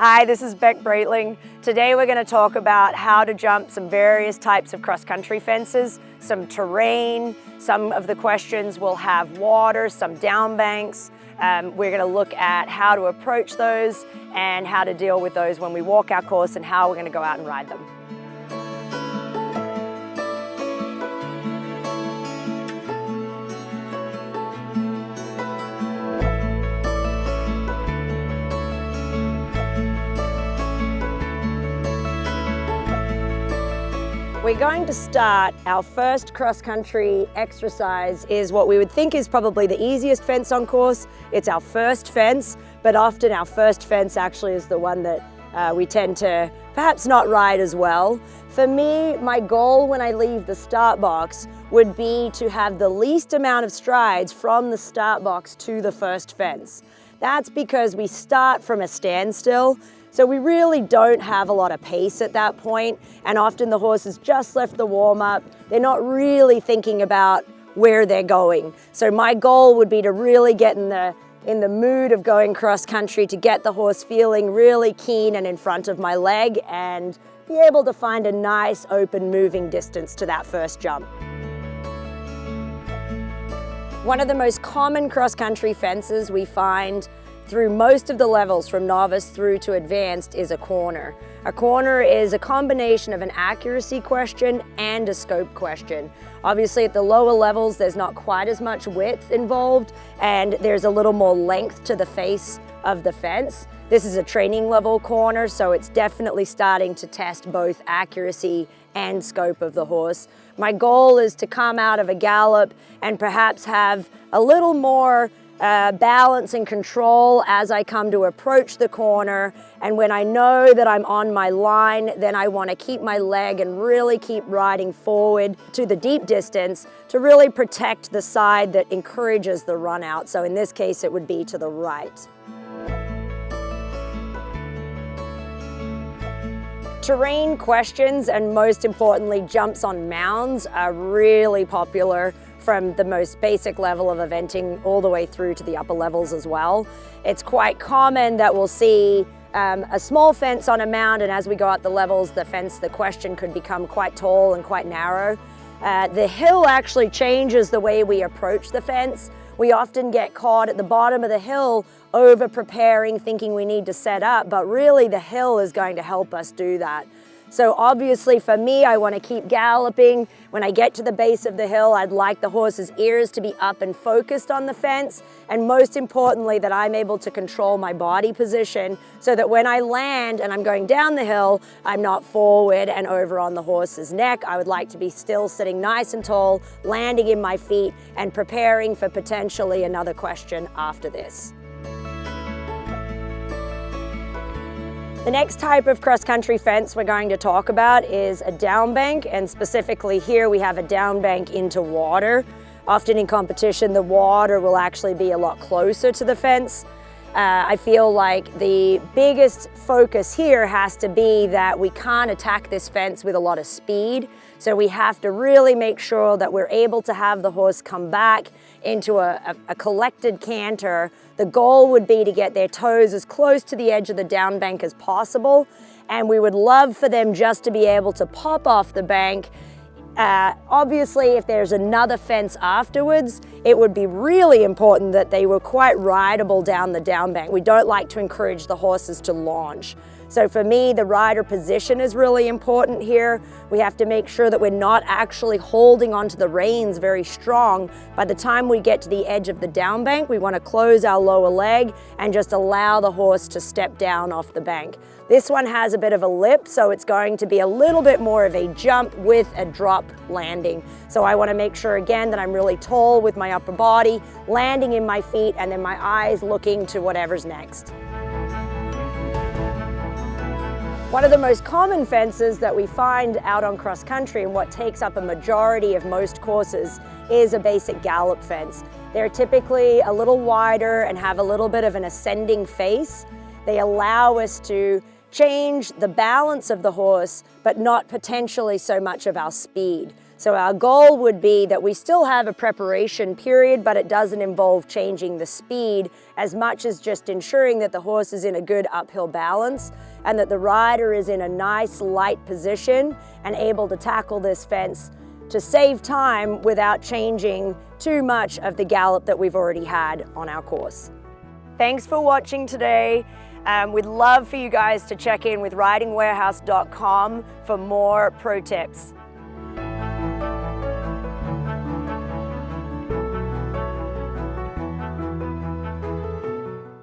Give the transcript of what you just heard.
Hi, this is Bec Braitling. Today we're going to talk about how to jump some various types of cross-country fences, some terrain. Some of the questions will have water, some down banks. We're going to look at how to approach those and how to deal with those when we walk our course and how we're going to go out and ride them. We're going to start our first cross-country exercise is what we would think is probably the easiest fence on course. It's our first fence, but often our first fence actually is the one that we tend to perhaps not ride as well. For me, my goal when I leave the start box would be to have the least amount of strides from the start box to the first fence. That's because we start from a standstill. So we really don't have a lot of pace at that point, and often the horse has just left the warm-up. They're not really thinking about where they're going. So my goal would be to really get in the mood of going cross-country, to get the horse feeling really keen and in front of my leg and be able to find a nice open moving distance to that first jump. One of the most common cross-country fences we find through most of the levels from novice through to advanced is a corner. A corner is a combination of an accuracy question and a scope question. Obviously at the lower levels there's not quite as much width involved and there's a little more length to the face of the fence. This is a training level corner, so it's definitely starting to test both accuracy and scope of the horse. My goal is to come out of a gallop and perhaps have a little more balance and control as I come to approach the corner, and when I know that I'm on my line, then I want to keep my leg and really keep riding forward to the deep distance to really protect the side that encourages the run out. So in this case it would be to the right. Terrain questions and most importantly jumps on mounds are really popular from the most basic level of eventing all the way through to the upper levels as well. It's quite common that we'll see a small fence on a mound, and as we go up the levels, the question could become quite tall and quite narrow. The hill actually changes the way we approach the fence. We often get caught at the bottom of the hill over preparing, thinking we need to set up, but really the hill is going to help us do that. So obviously for me, I want to keep galloping. When I get to the base of the hill, I'd like the horse's ears to be up and focused on the fence, and most importantly that I'm able to control my body position so that when I land and I'm going down the hill, I'm not forward and over on the horse's neck. I would like to be still sitting nice and tall, landing in my feet and preparing for potentially another question after this. The next type of cross-country fence we're going to talk about is a down bank, and specifically here we have a down bank into water. Often in competition the water will actually be a lot closer to the fence. I feel like the biggest focus here has to be that we can't attack this fence with a lot of speed. So we have to really make sure that we're able to have the horse come back into a collected canter. The goal would be to get their toes as close to the edge of the down bank as possible. And we would love for them just to be able to pop off the bank. Obviously, if there's another fence afterwards, it would be really important that they were quite rideable down the down bank. We don't like to encourage the horses to launch. So for me, the rider position is really important here. We have to make sure that we're not actually holding onto the reins very strong. By the time we get to the edge of the down bank, we want to close our lower leg and just allow the horse to step down off the bank. This one has a bit of a lip, so it's going to be a little bit more of a jump with a drop landing. So I want to make sure again that I'm really tall with my upper body, landing in my feet, and then my eyes looking to whatever's next. One of the most common fences that we find out on cross country and what takes up a majority of most courses is a basic gallop fence. They're typically a little wider and have a little bit of an ascending face. They allow us to change the balance of the horse, but not potentially so much of our speed. So our goal would be that we still have a preparation period, but it doesn't involve changing the speed as much as just ensuring that the horse is in a good uphill balance and that the rider is in a nice light position and able to tackle this fence to save time without changing too much of the gallop that we've already had on our course. Thanks for watching today. We'd love for you guys to check in with ridingwarehouse.com for more pro tips.